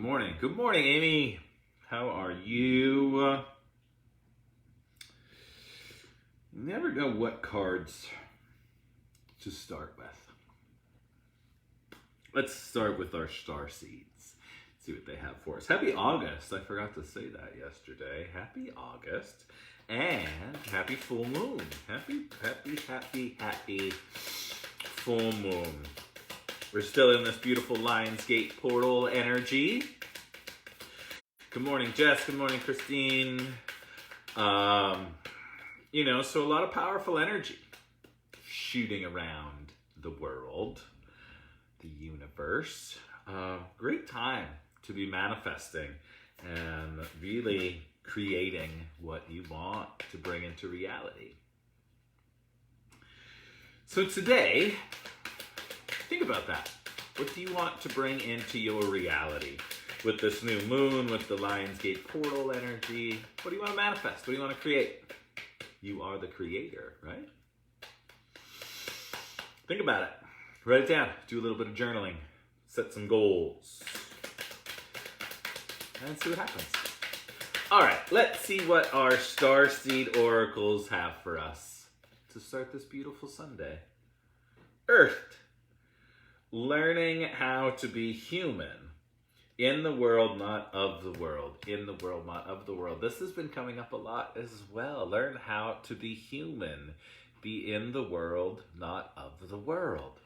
morning. Good morning, Amy. How are you? Never know what cards to start with. Let's start with our star seeds. See what they have for us. Happy August. I forgot to say that yesterday. Happy August. And happy full moon. Happy full moon. We're still in this beautiful Lionsgate portal energy. Good morning, Jess. Good morning, Christine. So a lot of powerful energy shooting around the world, the universe. Great time to be manifesting and really creating what you want to bring into reality. So today, think about that. What do you want to bring into your reality? With this new moon, with the Lionsgate portal energy, what do you want to manifest? What do you want to create? You are the creator, right? Think about it. Write it down. Do a little bit of journaling. Set some goals. And see what happens. All right, let's see what our starseed oracles have for us to start this beautiful Sunday. Earth. Learning how to be human. In the world, not of the world. In the world, not of the world. This has been coming up a lot as well. Learn how to be human. Be in the world, not of the world.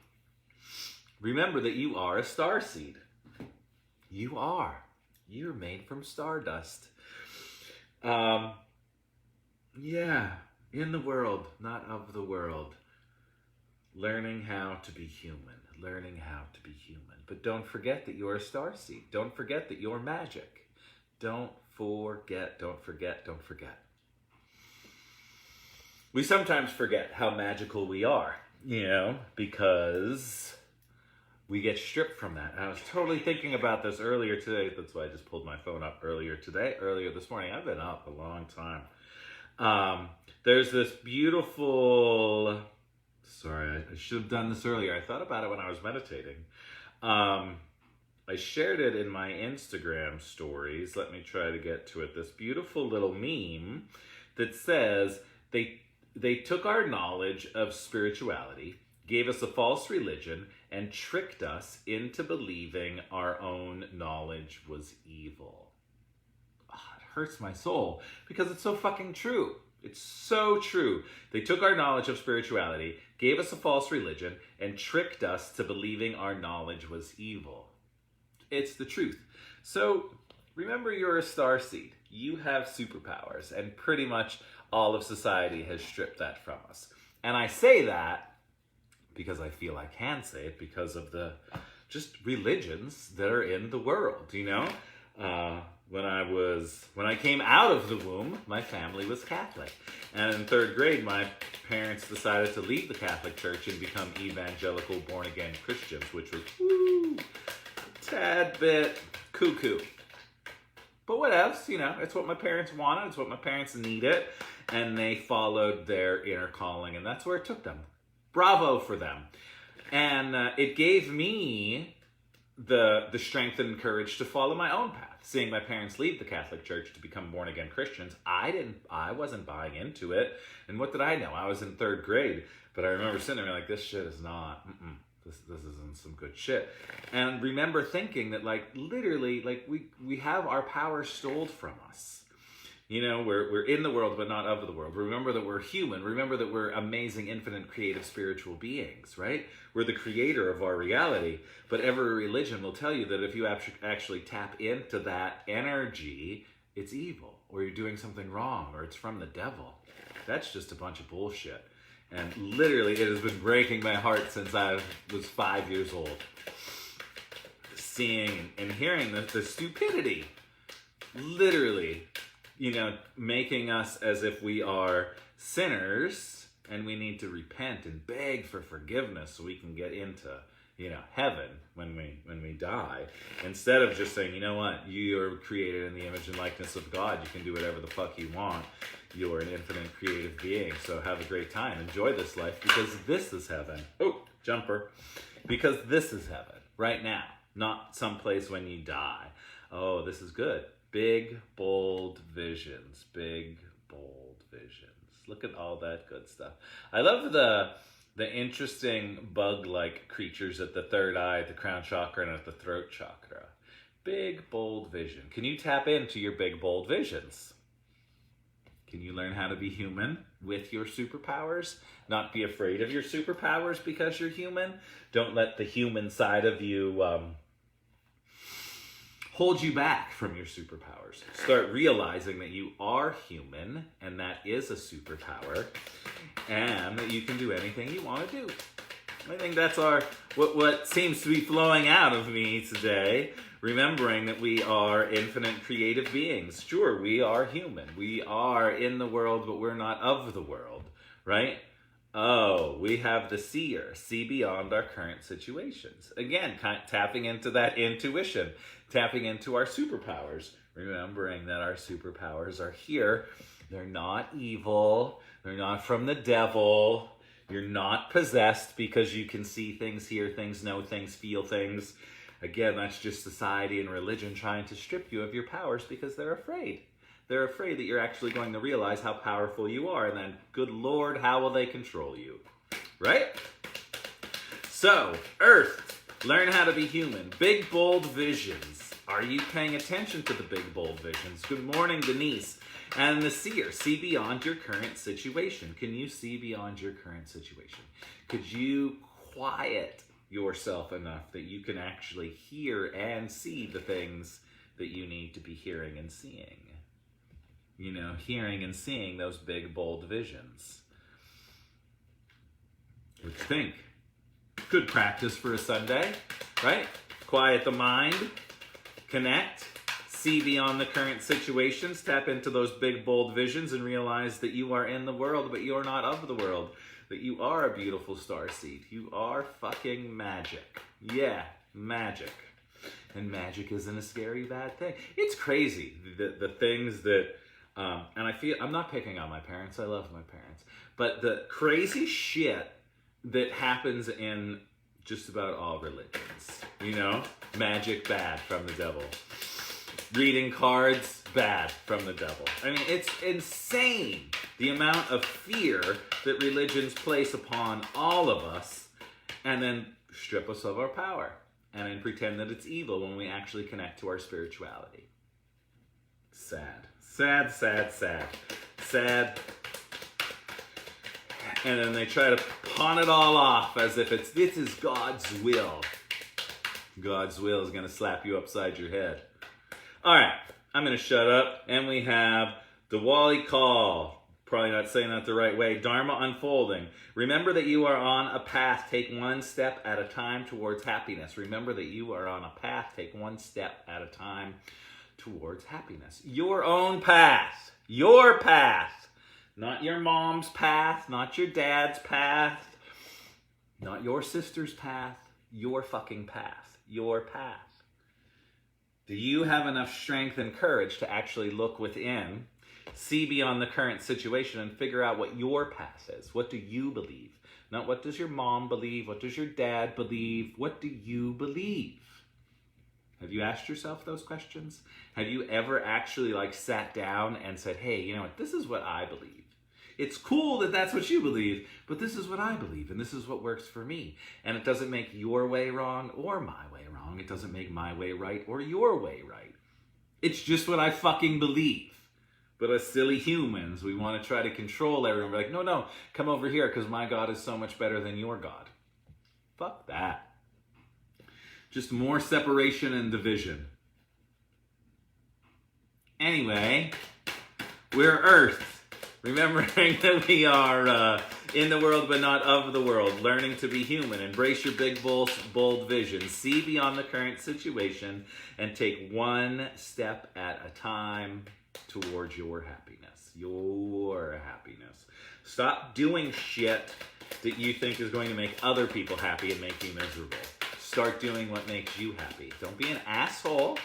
Remember that you are a starseed. You are. You're made from stardust. In the world, not of the world. Learning how to be human. Learning how to be human. But don't forget that you're a starseed. Don't forget that you're magic. Don't forget. We sometimes forget how magical we are, because we get stripped from that. And I was totally thinking about this earlier today. That's why I just pulled my phone up earlier this morning. I've been up a long time. There's this beautiful... Sorry, I should have done this earlier. I thought about it when I was meditating. I shared it in my Instagram stories. Let me try to get to it. This beautiful little meme that says they took our knowledge of spirituality, gave us a false religion, and tricked us into believing our own knowledge was evil. Oh, it hurts my soul because it's so fucking true. It's so true. They took our knowledge of spirituality, gave us a false religion, and tricked us to believing our knowledge was evil. It's the truth. So remember, you're a starseed. You have superpowers, and pretty much all of society has stripped that from us. And I say that because I feel I can say it because of the just religions that are in the world, When I came out of the womb, my family was Catholic. And in third grade, my parents decided to leave the Catholic Church and become evangelical born-again Christians, which was, a tad bit cuckoo. But what else? It's what my parents wanted. It's what my parents needed. And they followed their inner calling, and that's where it took them. Bravo for them. And it gave me the strength and courage to follow my own path. Seeing my parents leave the Catholic Church to become born-again Christians, I wasn't buying into it. And what did I know? I was in third grade, but I remember sitting there like, this shit is not, this isn't some good shit. And remember thinking that literally, we have our power stole from us. We're in the world, but not of the world. Remember that we're human. Remember that we're amazing, infinite, creative, spiritual beings, right? We're the creator of our reality. But every religion will tell you that if you actually tap into that energy, it's evil, or you're doing something wrong, or it's from the devil. That's just a bunch of bullshit. And literally, it has been breaking my heart since I was 5 years old. Seeing and hearing the stupidity. Literally, making us as if we are sinners and we need to repent and beg for forgiveness so we can get into, heaven when we die. Instead of just saying, you know what, you are created in the image and likeness of God. You can do whatever the fuck you want. You're an infinite creative being. So have a great time. Enjoy this life because this is heaven. Oh, jumper. Because this is heaven right now, not someplace when you die. Oh, this is good. Big, bold visions. Big, bold visions. Look at all that good stuff. I love the interesting bug-like creatures at the third eye, the crown chakra, and at the throat chakra. Big, bold vision. Can you tap into your big, bold visions? Can you learn how to be human with your superpowers? Not be afraid of your superpowers because you're human? Don't let the human side of you hold you back from your superpowers. Start realizing that you are human, and that is a superpower, and that you can do anything you want to do. I think that's what seems to be flowing out of me today, remembering that we are infinite creative beings. Sure, we are human. We are in the world, but we're not of the world, right? Oh, we have the seer, see beyond our current situations. Again, tapping into that intuition, tapping into our superpowers, remembering that our superpowers are here. They're not evil. They're not from the devil. You're not possessed because you can see things, hear things, know things, feel things. Again, that's just society and religion trying to strip you of your powers because they're afraid. They're afraid that you're actually going to realize how powerful you are, and then, good Lord, how will they control you? Right? So, Earth, learn how to be human. Big, bold visions. Are you paying attention to the big, bold visions? Good morning, Denise. And the seer, see beyond your current situation. Can you see beyond your current situation? Could you quiet yourself enough that you can actually hear and see the things that you need to be hearing and seeing? You know, hearing and seeing those big, bold visions. What do you think? Good practice for a Sunday, right? Quiet the mind, connect, see beyond the current situations, tap into those big, bold visions, and realize that you are in the world, but you're not of the world. That you are a beautiful starseed. You are fucking magic. Yeah, magic. And magic isn't a scary, bad thing. It's crazy, the things that... and I feel, I'm not picking on my parents, I love my parents, but the crazy shit that happens in just about all religions, you know? Magic, bad, from the devil. Reading cards, bad, from the devil. I mean, it's insane the amount of fear that religions place upon all of us, and then strip us of our power, and then pretend that it's evil when we actually connect to our spirituality. Sad. Sad, sad, sad. Sad. And then they try to pawn it all off as if this is God's will. God's will is going to slap you upside your head. All right, I'm going to shut up. And we have the Wally call. Probably not saying that the right way. Dharma unfolding. Remember that you are on a path. Take one step at a time towards happiness. Remember that you are on a path. Take one step at a time towards happiness. Your own path. Your path. Not your mom's path. Not your dad's path. Not your sister's path. Your fucking path. Your path. Do you have enough strength and courage to actually look within, see beyond the current situation, and figure out what your path is? What do you believe? Not what does your mom believe? What does your dad believe? What do you believe? Have you asked yourself those questions? Have you ever actually sat down and said, hey, you know what, this is what I believe. It's cool that that's what you believe, but this is what I believe, and this is what works for me. And it doesn't make your way wrong or my way wrong. It doesn't make my way right or your way right. It's just what I fucking believe. But as silly humans, we want to try to control everyone. We're like, no, come over here because my God is so much better than your God. Fuck that. Just more separation and division. Anyway, we're Earth. Remembering that we are in the world but not of the world. Learning to be human. Embrace your big, bold vision. See beyond the current situation and take one step at a time towards your happiness. Your happiness. Stop doing shit that you think is going to make other people happy and make you miserable. Start doing what makes you happy. Don't be an asshole,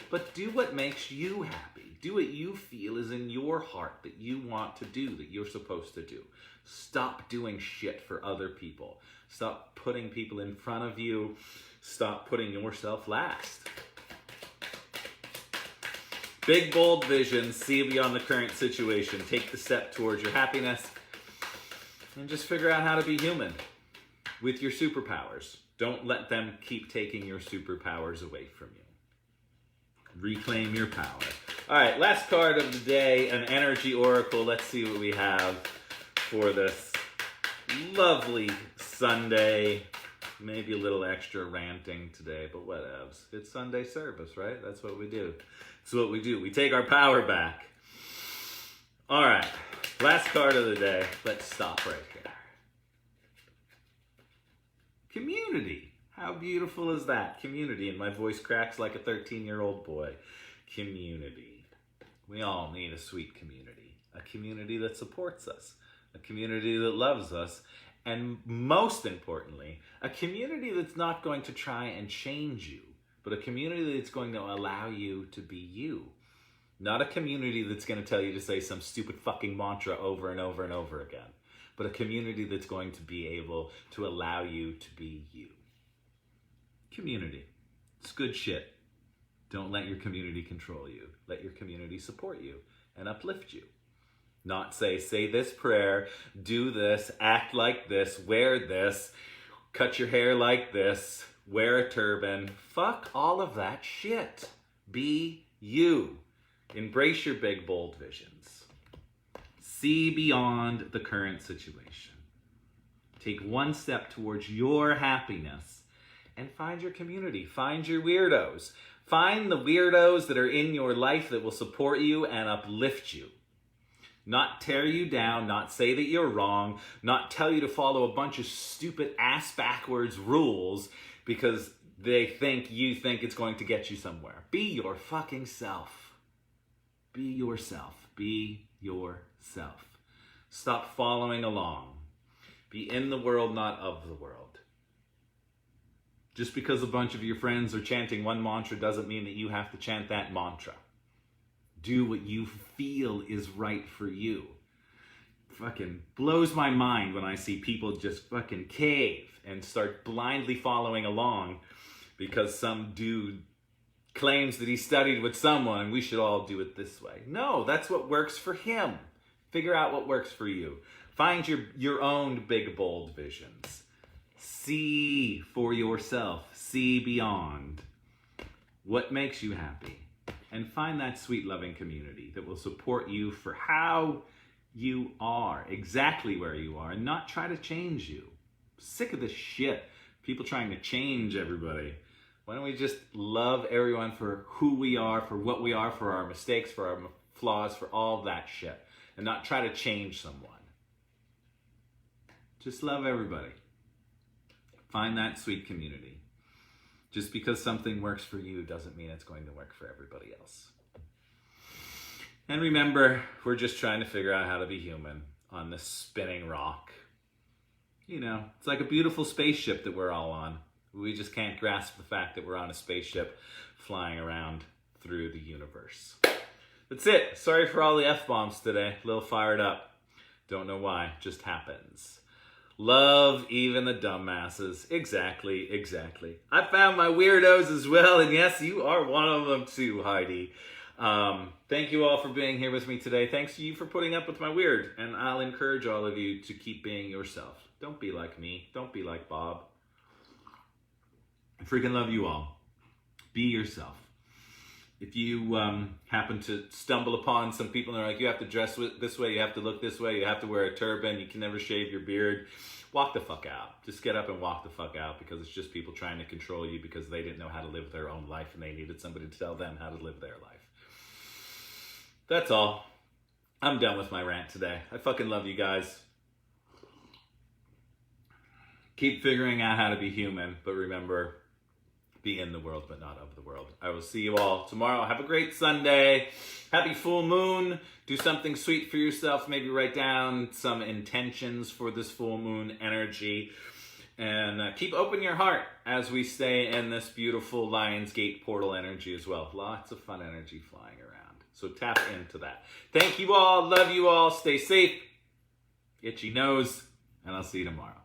but do what makes you happy. Do what you feel is in your heart that you want to do, that you're supposed to do. Stop doing shit for other people. Stop putting people in front of you. Stop putting yourself last. Big, bold vision, see beyond the current situation, take the step towards your happiness, and just figure out how to be human with your superpowers. Don't let them keep taking your superpowers away from you. Reclaim your power. All right, last card of the day, an energy oracle. Let's see what we have for this lovely Sunday. Maybe a little extra ranting today, but whatevs. It's Sunday service, right? That's what we do. That's what we do. We take our power back. All right, last card of the day. Let's stop right here. Community. How beautiful is that? Community. And my voice cracks like a 13-year-old boy. Community. We all need a sweet community. A community that supports us. A community that loves us. And most importantly, a community that's not going to try and change you, but a community that's going to allow you to be you. Not a community that's going to tell you to say some stupid fucking mantra over and over and over again, but a community that's going to be able to allow you to be you. Community. It's good shit. Don't let your community control you. Let your community support you and uplift you. Not say this prayer, do this, act like this, wear this, cut your hair like this, wear a turban. Fuck all of that shit. Be you. Embrace your big, bold visions. See beyond the current situation. Take one step towards your happiness and find your community. Find your weirdos. Find the weirdos that are in your life that will support you and uplift you. Not tear you down, not say that you're wrong, not tell you to follow a bunch of stupid ass-backwards rules because they think you think it's going to get you somewhere. Be your fucking self. Be yourself. Be yourself. Stop following along. Be in the world, not of the world. Just because a bunch of your friends are chanting one mantra doesn't mean that you have to chant that mantra. Do what you feel is right for you. Fucking blows my mind when I see people just fucking cave and start blindly following along because some dude claims that he studied with someone and we should all do it this way. No, that's what works for him. Figure out what works for you. Find your own big, bold visions. See for yourself. See beyond. What makes you happy? And find that sweet, loving community that will support you for how you are, exactly where you are, and not try to change you. I'm sick of this shit. People trying to change everybody. Why don't we just love everyone for who we are, for what we are, for our mistakes, for our flaws, for all that shit, and not try to change someone. Just love everybody. Find that sweet community. Just because something works for you doesn't mean it's going to work for everybody else. And remember, we're just trying to figure out how to be human on this spinning rock. You know, it's like a beautiful spaceship that we're all on. We just can't grasp the fact that we're on a spaceship flying around through the universe. That's it. Sorry for all the F-bombs today. A little fired up. Don't know why. Just happens. Love even the dumbasses. Exactly, exactly. I found my weirdos as well, and yes, you are one of them too, Heidi. Thank you all for being here with me today. Thanks to you for putting up with my weird, and I'll encourage all of you to keep being yourself. Don't be like me. Don't be like Bob. I freaking love you all. Be yourself. If you happen to stumble upon some people and they're like, you have to dress this way, you have to look this way, you have to wear a turban, you can never shave your beard, walk the fuck out. Just get up and walk the fuck out, because it's just people trying to control you because they didn't know how to live their own life and they needed somebody to tell them how to live their life. That's all. I'm done with my rant today. I fucking love you guys. Keep figuring out how to be human, but remember, be in the world, but not of the world. I will see you all tomorrow. Have a great Sunday. Happy full moon. Do something sweet for yourself. Maybe write down some intentions for this full moon energy. And keep open your heart as we stay in this beautiful Lionsgate portal energy as well. Lots of fun energy flying around. So tap into that. Thank you all. Love you all. Stay safe. Itchy nose. And I'll see you tomorrow.